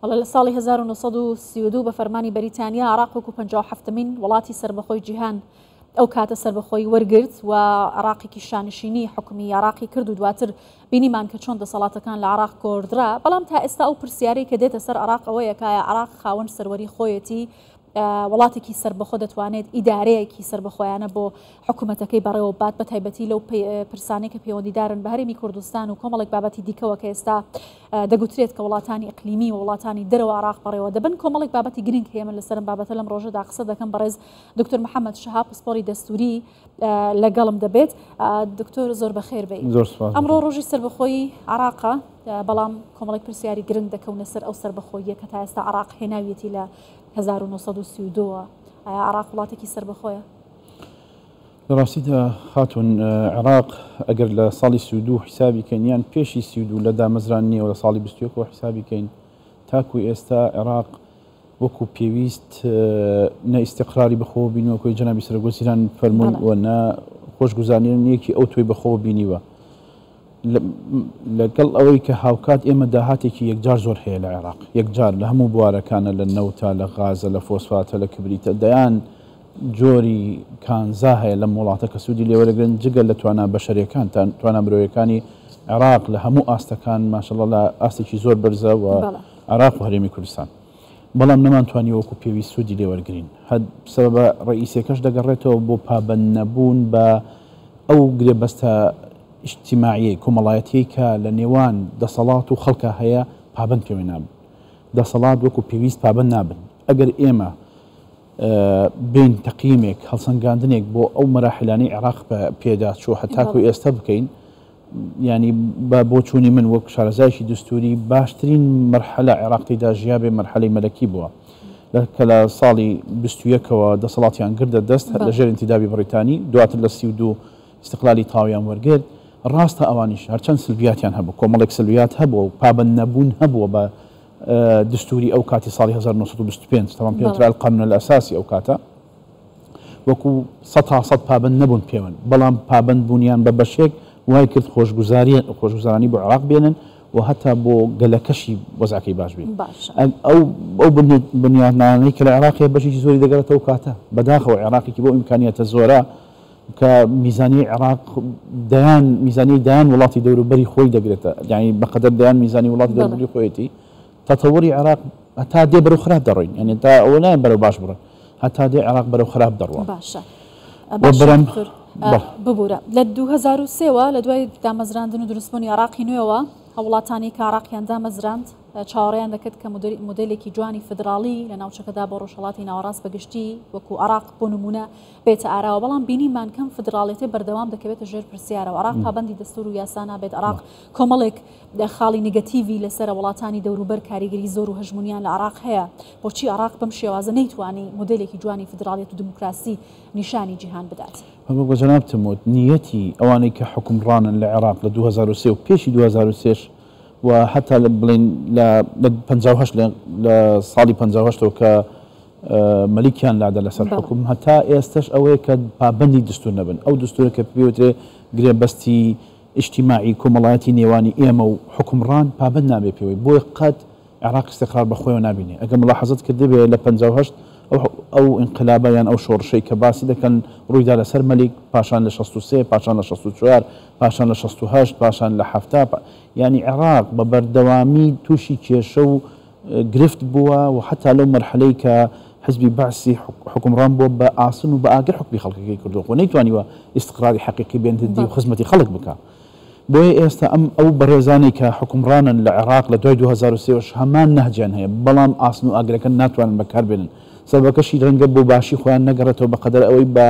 والله لە ساڵی 1932 بە فەرمانی بەریتانیا عراق وەکو 57مین وڵاتی سربەخۆی جیهان ئەو کاتە سربەخۆی وەرگرت و عراقێکی شانشینی حکومی عراقی کرد و دواتر بینیمان کە چۆن دەسەڵاتەکان لە عراق گۆڕدرا. بەڵام تا ئێستا ئەو پرسیارەی کە دێتە سەر عراق ئەوەیە کە عراق خاوەن سەروەری خۆیەتی وڵاتێکی سربەخۆ دەتوانێت ئیدارەیەکی سربەخۆیانە بۆ حکوومەتەکەی بەڕێوە بات بە تایبەتی لەو پرسانەی کە پەیوەندیدارن بە هەرێمی کوردستان و کۆمەڵێک بابەتی دیکەوە کە ئێستا دەگوترێت کە وڵاتانی ئەقلیمی و وڵاتانی دەرەوە عراق بەڕێوە دەبن. کۆمەڵێک بابەتی گرنگ هەیە من لەسەرم بابەتە لەم ڕۆژەدا قسە دەکەم بەڕێز دکتۆر محەممەد شەهاب پسپۆری دەستوری لەگەڵم دەبێت. دکتۆر زۆر بەخێر بێت. ئەمڕۆ ڕۆژی سربەخۆیی عراقە، بەڵام کۆمەڵێک پرسیاری گرنگ دەکەونە سەر ئەو سربەخۆییە کە تا ئێستا عراق هێناویەتی لە 1932 ئایا عراق وڵاتێکی سربەخۆیە؟ لە ڕاستیدا خاتون عراق ئەگەر لە ساڵی 32 حیسابی کەین یان پێشی 32 لە دامەزراننیەوە لە ساڵی 21 حیسابی کەین تاکوی ئێستا عێراق وەکو پێویست نە ئیستیقراری بەخۆ بینەوەکۆی جەنابی سەرۆکوەزیران فەرموون و نە خۆشگوزاریەکی ئەو تۆی بەخۆ بینیوە. لەگەڵ ئەوەی کە هاوکات ئێمە داهاتێکی یەکجار زۆر هەیە لە عێراق، یەکجار لە هەموو بوارەکانە، لە نەوتە، لە غازە، لە فۆسفاتە، لە کبریتە، دەیان جۆری کانزا هەیە لەم وڵاتە کە سوودی لێوەرەگرن جگە لە توانە بەشەریەکان توانە مرۆیەکانی عێراق لە هەموو ئاستەکان ماشەڵڵا لە ئاستێکی زۆر بەرزە و عێراق و هەرێمی کوردستان. بەڵام نەمانتوانی وەکو پێویست سوودی لێوەرگرین. هەد سەبەبە ڕئیسەکەش دەگەڕێتەوە بۆ پابەند نەبوون بە ئەو گرێبەستە اجتماعی کۆمەڵایەتی کە لە نێوان دەسەڵات و خەڵکە هەیە پابەند پێوە نابن. دەسەڵات وەکو پێویست پابەند نابن. ئەگەر ئێمە بین تەقییمێک هەڵسەنگاندنێک بۆ ئەو مەراحلانەی عێراق پێدا چوە هەتاکو ئێستا بکەین، ینی بۆ چوونی من وەک شارەزایشی دستوری باشترین مەرحەلە عێراقیدا ژیابێ مەرحەلەی مەلەکی بووە کە لە ساڵی 21ەوە دەسەڵاتیان گردە دەست لەژێر ئینتیدابی بەریتانی، دواتر لە 32 استقلالی تاویان وەرگرت. ڕاستە ئەوانیش هەرچەند سلبیاتیان هەبوو، کۆمەڵێک سلبیات هەبووە و پابەند نەبوون هەبووە بە دستوری ئەو کاتی ساڵی 1925 تەمام پێوترا القانون الأساسی ئەو کاتە وەکو 100% پابەند نەبوون پێوەن، بەڵام پابەند بوونیان بە بەشێک وای کرد خۆشگوزارانی بۆ عێراق بێنن و هەتا بۆ گەلەکەشی وەزعەکەی باش بێت. ئەو بنیادنانەی کە لە عێراقی بەشێکی زۆری دەگەڕێتەوە کاتە بەداخەوە عێراقێکی بۆ ئیمکانیەتە زۆرە کە میزانی عێراق میزانی دایان وڵاتی دەوروبەری خۆی دەگرێتە، یعنی بەقەدەر دایان میزانی وڵاتی دەوروبەری خۆیەتی تەتەوەری عێراق هەتا دێ بەرەو خراپ دەڕۆین، یعنی تا ئەوە نایەن بەرەو باش بڕن، هەتا دێ عێراق بەرەو خراپ دەڕوە. باشە ببوورە لە 2003ەوە لە دوای دامەزراندن و دروستبوونی عێراقی نوێەوە هەوڵاتانی کە عێراقیان دامەزراند چاوەڕێیان دەکرد کە مۆدێلێکی جوانی فدراڵی لە ناوچەکەدا بۆ ڕۆژهەڵاتی ناوەڕاست بەگشتی وەکو عێراق بۆ نمونە بێتە ئاراوە. بەڵام بینیمان کەم فدراڵێتی بەردەوام دەکەوێتە ژێر پرسیارەوە. عێراق پابەندی دەستور و یاسا نابێت. عێراق کۆمەڵێک خاڵی نگەتیڤی لەسەر وڵاتانی دەوروبەر کاریگەری زۆر و هەژمونیان لە عێراق هەیە. بۆچی عێراق بەم شێوازە نەیتوانی مۆدێلێکی جوانی فدراڵیەت و دموکراسی نیشانی جیهان بدات؟ بە جەنابتم وت نیەتی ئەوانەی کە حکومڕانن لە عێراق لە 2003 و پێشی 2003 و حتا بڵین لە 58 لە ساڵی 58ەوە کە مەلیکیان لادا لەسەر حکوم هەتا ئێستش ئەوەیە کە پابەندی دستور نەبن. ئەو دستورە کە پێوترێ گرێبەستی اجتماعی کۆمەڵایەتی نێوانی ئێمە و حکومڕان پابەند نابێ پێوەی بۆی قەت عێراق استقرار بەخۆیەوە نابینێ. ئەگەر ملاحەزەت کردبێ لە 58 ئەو انقلابە یان ئەو شۆڕشەی کە باسی دەکەن ڕوویدا لەسەر مەلیک، پاشان لە 63 پاشان لە 64 پاشان لە 68 پاشان لە 70 ینی عێراق بە بەردەوامی تووشی کێشە و گرفت بووە و حتا لەو مەرحەلەی کە حزبی بەعسی حکومڕان بۆ بە ئاسن و بە ئاگر حکمی خەڵکەکەی کردووە و نەیتوانیوە استقراری حەقیقی بێنتدی و خزمەتی خەڵک بکە. بۆیە ئێستا ئەو بەڕێزانەی کە حکومڕانن لە عێراق لە دوای 2023 هەمان نەهجیان هەیە، بەڵام ئاسن و ئاگرەکە ناتوانن بەکاربێنن. سەبەکەشی ڕەنگە بۆ باشی خۆیان نەگەڕێتەوە بەقەدەر ئەوەی بە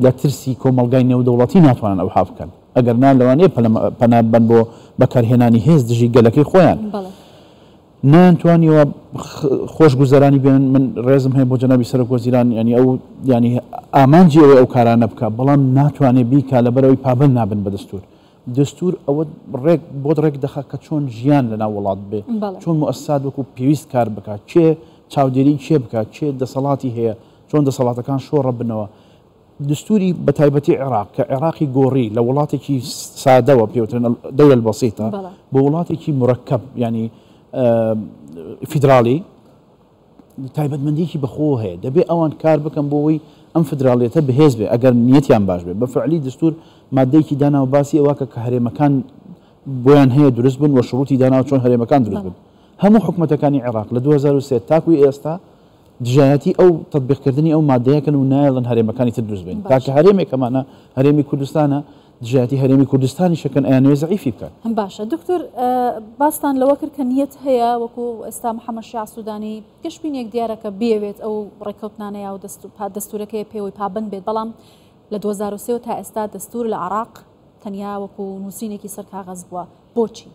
لە ترسی کۆمەلگای نێودەوڵەتی ناتوانن ئەو بکەن، ئەگەر نا لەوانەیە پەنابەن بۆ بەکارهێنانی هێز دژی گەلەکەی خۆیان نانتوانیەوە خۆشگوزەرانی بێنن. من ڕێزم هەیە بۆ جەنابی سەرۆکوەزیران ینی ئەو ینی ئامانجی ئەوەی ئەو کارانە بکە، بەڵام ناتوانێت بیکا لەبەرەوەی پابەند نابن بە دەستور. دەستور ئەوە بۆ ڕێک دەخات کە چۆن ژیان لەناو وڵات بێ، چۆن مؤسسات وەکو پێویست کار بکات، چێ چاودێری چێ بکات، چێ دەسەڵاتی هەیە، چۆن دەسەڵاتەکان شۆڕە بنەوە. دستوری بە تایبەتی عێراق کە عێراقی گۆڕی لە وڵاتێکی سادەوە پێوترن دەولە بەسیتە بۆ وڵاتێکی مرەکەب، ینی فیدراالی تایبەتمەندیکی بەخۆ هەیە دەبێ ئەوان کار بکەم بۆەوەی ئەم فدراالیەتە بەهێز بێ ئەگەر نیەتیان باش بێ بە فعلی دستور مادەیەکی داناوە باسی ئەوە کە هەرێمەکان بۆیان هەیە دروست بن و شروعی داناوە چۆن هەرێمەکان دروست بن هەموو حکومەتەکانی عێراق لە 2003 تاکوی ئێستا دژایەتی ئەو تطبیقکردنی ئەو مادەیەکەن و نایڵن هەرێمەکانی تر دروست بن تاکە هەرێمێکەمانە هەرێمی کوردستانە دژایەتی هەرێمی کوردستانی شەکەن ئەیانوێ زەعیفی بکەن هەم باشە دکتۆر باستان لەوە کرد کە نیەت هەیە وەکو ئێستا محەممەد شیع سوودانی گەشتبینێک دیارەکە بێوێت ئەو ڕێکەوتنانەیە و دەستورەکەی پێوەی پابند بێت بەڵام لە 2023 تا ئێستا دەستور لە عێراق تەنیا وەکو نووسینێکی سەر کاغەز بووە بۆچی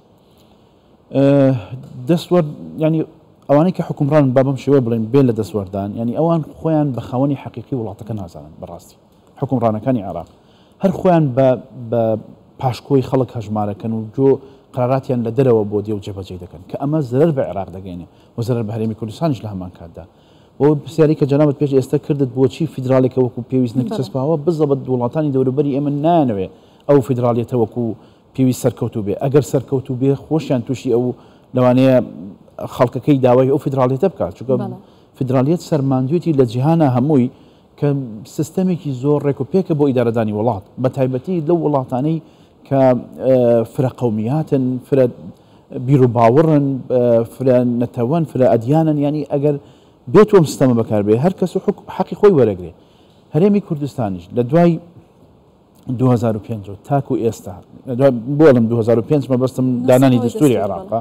دەستوەرد ینی ئەوانەی کە حکومڕان بابم شێوە بڵێن بێن لە دەستوەردان ینی ئەوان خۆیان بە خاوەنی حەقیقی وڵاتەکە نازانن بەڕاستی حکومڕانەکانی عێراق هەر خۆیان بە پاشکۆی خەڵک هەژمارەکەن و جۆ قراراتیان لە دەرەوە بۆ دێ و جێبەجێ دەکەن کە ئەمە زەرەر بە عێراق دەگەێنێ و زەرەر بە هەرێمی کوردستانیش لە هەمان کاتدا بۆ پرسیاری کە جەنابەت پێش ئێستا کردت بۆچی فیدراالێکە وەکو پێویست نەچەسپاوە بزەبەت وڵاتانی دەوروبەری ئێمە نانەوێ ئەو فیدراالیەتە وەکو پێویست سەرکەوتوو بێ ئەگەر سەرکەوتوو بێ خۆشیان تووشی ئەو لەوانەیە خەڵکەکەی داوای ئەو فیدراالیەتە بکات چونکە فیدراالیەت سەرماندوێتی لە جیهانە هەمووی کە سیستەمێکی زۆر ڕێکوپێکە بۆ ئیدارەدانی وڵات بە تایبەتی لەو وڵاتانەی کە فرە قەومیاتن فرە بیر و باوەڕن فرە نەتەوەن فرە ئەدیانن ینی ئەگەر بێت وەم سیستەمە بەکاربێ هەر کەس و حەقی خۆی وەرەگرێ هەرێمی کوردستانیش لە دوای 2005 تاکو ئێستا بۆڵم 2005 مەبەستم دانانی دستوری عێراقا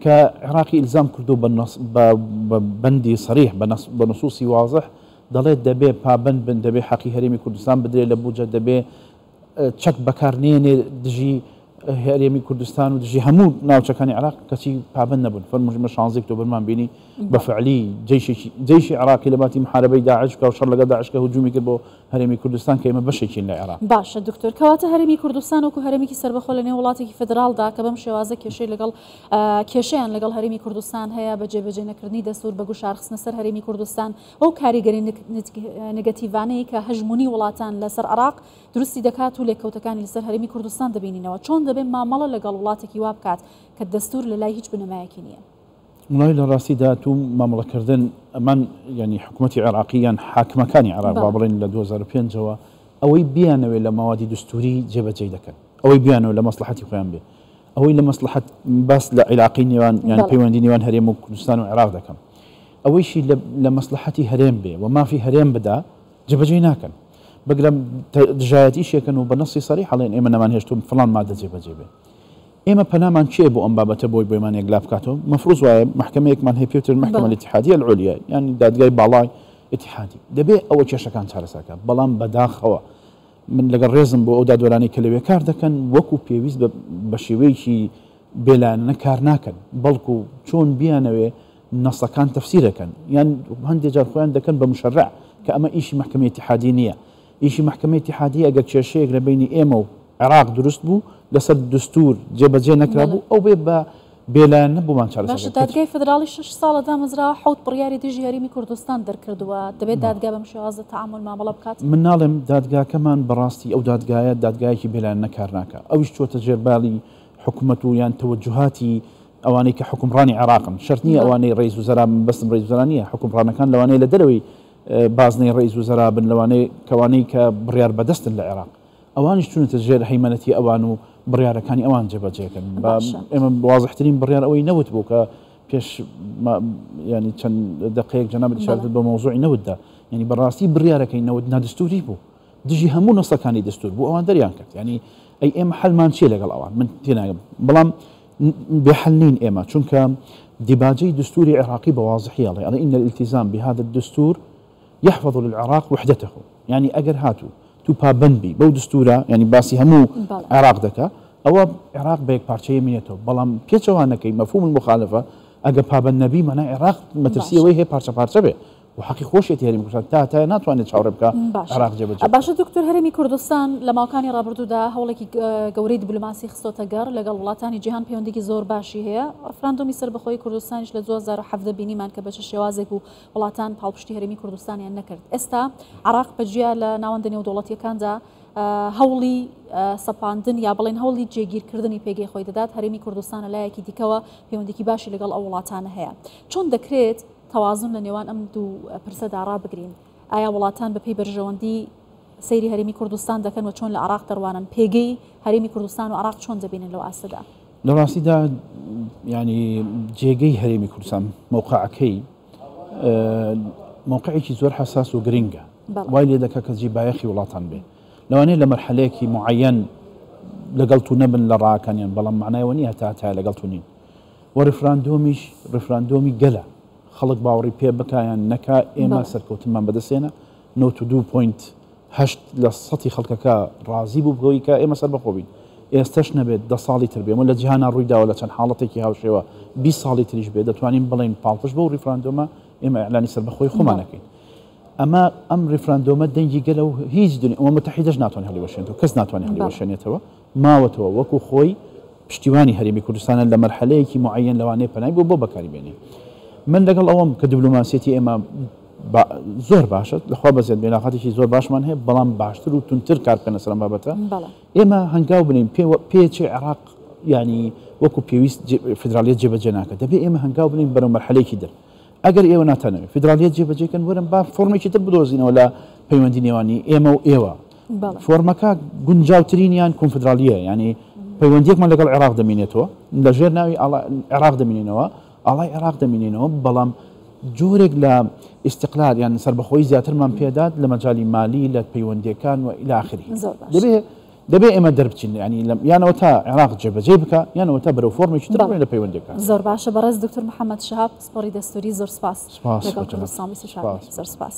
کە عێراقی ئیلزام کردو بە بەندی سەریح بە نصوصی واضح دەڵێت دەبێ پابند بن دەبێ حەقی هەرێمی کوردستان بدرێت لە بوجە دەبێ چەک بەکارنێنێ دژی هەرێمی کوردستان و دژی هەموو ناوچەکانی عێراق کەچی پابند نەبوون فەرموژمە 16 ئۆکتۆبەرمان بینی بە فعلی جەیشی عێراقی لە باتی محارەبەی داعش کە و شەڕ لەگەڵ داعش کە هجوومی کرد بۆ هەرێمی کوردستان کە ئێمە بەشێکین لە عێراق باشە دکتۆر کەواتە هەرێمی کوردستان وەکو هەرێمێکی سەربەخۆ لە نێو وڵاتێکی فدرالدا کە بەم شێوازە کێشەی لەگەڵ کێشەیان لەگەڵ هەرێمی کوردستان هەیە بە جێبەجێ نەکردنی دەستور بە گوشارخستنە سەر هەرێمی کوردستان ئەو کاریگەری نگەتیڤانەی کە هەژمونی وڵاتان لەسەر عێراق دروستی دەکات و لێکەوتەکانی لەسەر هەرێمی کوردستان دەبینینەوە چۆن دەبێ مامەڵە لەگەڵ وڵاتێکی وا بکات کە دەستور لە لای هیچ بنەمایەکی نییە وڵای لە ڕاستیدا تو مامەڵەکردن ئەمان ینی حکوومەتی عێراقییان حاکمەکانی عێراق با بڵێن لە 2005ەوە ئەوەی بیانەوێت لە ماوادی دستوری جێبەجێ دەکەن ئەوەی بیانەوە لە مەسلحەتی خۆیان بێ ئەوەی لە مەسلحەت باس لە عێراقی نێوان یان پەیوەندی نێوان هەرێم و کوردستان و عێراق دەکەن ئەوەیشی لە مەسلحەتی هەرێم بێ و مافی هەرێم بدا جێبەجێ ناکەن بەگرم دژایەتیشێکن و بە نەسی سەریح هەڵێن ئێمە نەمان هێشتوم فڵان مادە جێبەجێ بێ ئێمە پەنامان چیە بۆ ئەم بابەتە بۆی بۆیمان یەکلا بکاتەوە مەفروض وایە محکمەیەکمان هەیە پێوتر محکمە الاتحادیە العولیا یعنی دادگای باڵای اتحادی دەبێ ئەوە کێشەکان چارەسەرکە بەڵام بەداخەوە من لەگەڵ ڕێزم بۆ ئەو دادوەرانی کە لەوێ کار دەکەن وەکو پێویست بە شێوەیەکی بێلایەنە کار ناکەن بەڵکو چۆن بیانەوێ نەسەکان تەفسیرەکەن یان هەندێک جار خۆیان دەکەن بە مشەڕع کە ئەمە ئیشی محکمەی اتحادی نییە ئیشی محکمەی اتحادی ئەگەر کێشەیەک لە بینی ئێمە و عێراق دروست بوو لەسەر دستور جێبەجێ نەکرا بوو ئەو بێ بە بێلایەن نەبوومان چارەسەر دادگای فدرالی 6 ساڵە دامەزراوە حوت بڕیاری دژی هەرێمی کوردستان دەرکردووە دەبێت دادگا بەم شێوازە تەعامل مامەڵە بکات من ناڵێم دادگاکەمان بەڕاستی ئەو دادگایە دادگایەکی بێلایەن نەکار ناکە ئەویش چۆتە ژێرباڵی حکوومەت و یان تەوەجوهاتی ئەوانەی کە حکومڕانی عێراقن شەرت نییە ئەوانەی ڕئیس وزەرا بەستم ڕئیس وزەرا نییە حکومڕانەکان لەوانەیە لە دەرەوەی بازنەی ڕئیس وزەرا بن لەوانەیە کەوانەی کە بڕیار بەدەستن لە عێراق ئەوانیش چونەتە ژێر هەیمەنەتی ئەوان و بڕیارەکانی ئەوان جێبەجێکن ئێمە وازحترین بڕیار ئەوەی نەوت بوو کە پێش ینی چەند دقەیەک جەنابەت شارت بە مۆزوعی نەوتدا ینی بەڕاستی بڕیارەکەی نەوت نادستوری بوو دژی هەموو نەسەکانی دەستور بوو ئەوان دەریان کرد ینی ئەی ئێمە حەلمان چیە لەگەڵ ئەوان من تێناگەم بەڵام بحل نین ئێمە چونکە دیباجەی دستوری عێراقی بواضحی الله يعني إن الالتزام بهذا الدستور يحفظ للعراق وحدته يعني أجر هاتو تو پابند بی بەو دستورە ینی باسی هەموو عێراق دەکە ئەوە عێراق بە یەک پارچەیە مینێتەوە بەڵام پێچەوانەکەی مەفهوم المخالفە ئەگە پابند نەبی مەنا عێراق مەترسیەوەی هەیە پارچە پارچە بێ و حەقی خۆشێتی هەرێمی کوردستان تا ناتوانێت چاوەڕێ بکە عێراق جێبەجێ باشە دکتۆر هەرێمی کوردستان لە ماوەکانی ڕابردوودا هەوڵێکی گەورەی دیبلۆماسی خستۆتە گەڕ لەگەڵ وڵاتانی جیهان پەیوەندێکی زۆر باشی هەیە ڕفراندۆمی سەربەخۆیی کوردستانیش لە 2017 بینیمان کە بەچە شێوازێک و وڵاتان پاڵپشتی هەرێمی کوردستانیان نەکرد ئێستا عێراق بەجیا لە ناوەندە نێودوڵەتیەکاندا هەوڵی سەپاندن یا بڵێن هەوڵی جێگیرکردنی پێگەی خۆی دەدات هەرێمی کوردستانە لایەکی دیکەوە پەیوەندێکی باشی لەگەڵ ئەو وڵاتانە هەیە چۆن دەکرێت تەوازن لە نێوان ئەم دوو پرسەدا ڕابگرین ئایا وڵاتان بەپێی بەرژەوەندی سەیری هەرێمی کوردستان دەکەن و چۆن لە عراق دەڕوانن پێگەی هەرێمی کوردستان و عراق چۆن دەبینن لەو ئاستەدا لە ڕاستیدا ینی جێگەی هەرێمی کوردستان موقعەکەی موقعێکی زۆر حساس و گرنگە وای لێ دەکە کە جیبایەخی وڵاتان بێ لەوانەیە لە مەرحەلەیەکی معەن لەگەڵ تو نەبن لە ڕاکانیان بەڵام معنایەوە نیە هەتا لەگەڵ تو نین و ڕفراندۆمی گەلە خەڵک باوەڕی پێ بکایان نەکا ئێمە سەرکەوتنمان بەدەستێنە 92.8 لە سەتی خەڵکەکە ڕازی بوو بگەوەی کە ئێمە سەر بەخۆبین ئێستش نەبێت 10 ساڵی تر بێمە لە جیهانە ڕوویداوە لە چەند حاڵەتێکی هاوشێوە 20 ساڵی تریش بێت دەتوانین بڵین پاڵتش بۆ ڕیفراندۆمە ئێمە ئەعلانی سەربەخۆی خۆمانەکەین ئەمە ئەم ڕیفراندۆمە دەنگی گەلە و هیچ دنیا ئەوە متحیدەش ناتوانێت هەڵیوەشێنێتەوە کەس ناتوانێت هەڵیوەشێنێتەوە ماوەتەوە وەکو خۆی پشتیوانی هەرێمی کوردستانە لە مەرحەلەیەکی معەن لەوانەیە پەنای بۆ بەکاری بێنێ من لەگەڵ ئەوەم کە دیبلۆماسیەتی ئێمە زۆر باشە لەخوا بەزێت بێناقەتێکی زۆر باشمان هەیە بەڵام باشتر و تونتر کار بکەنە سەر ئەم بابەتە ئێمە هەنگاو بنین پێچێ عێراق ینی وەکو پێویست فدرالیەت جێبەجێ ناکات دەبێت ئێمە هەنگاو بنین بەرەو مەرحەلەیەکی در ئەگەر ئێوە ناتانەوێت فدرالیەت جێبەجێکەن وەرن با فۆرمێکی تر بدۆزینەوە لە پەیوەندی نێوانی ئێمە و ئێوە فۆرمەکە گونجاوترینیان کۆنفدرالیە ینی پەیوەندیەکمان لەگەڵ عێراق دەمینێتەوە لەژێر ناوی عێراق دەمینێنەوە ئاڵای عێراق دەمینێنەوە بەڵام جۆرێک لە ئیستیقلال یان سەربەخۆیی زیاترمان پێدات لە مەجای مالی لە پەیوەندیەکان و إلى آخره دەبێ ئێمە دەربچین ینی یانەوە تا عێراق جێبەجێ بکە یانەوە تا بەرەو فۆرمێکی تر بڵێن لە پەیوەندیەکان زۆر باشە بەڕێز دکتۆر محەممەد شەهاب سپۆری دەستوری زۆر سپاس لەگەڵ کوردستان 24 زۆر سپاس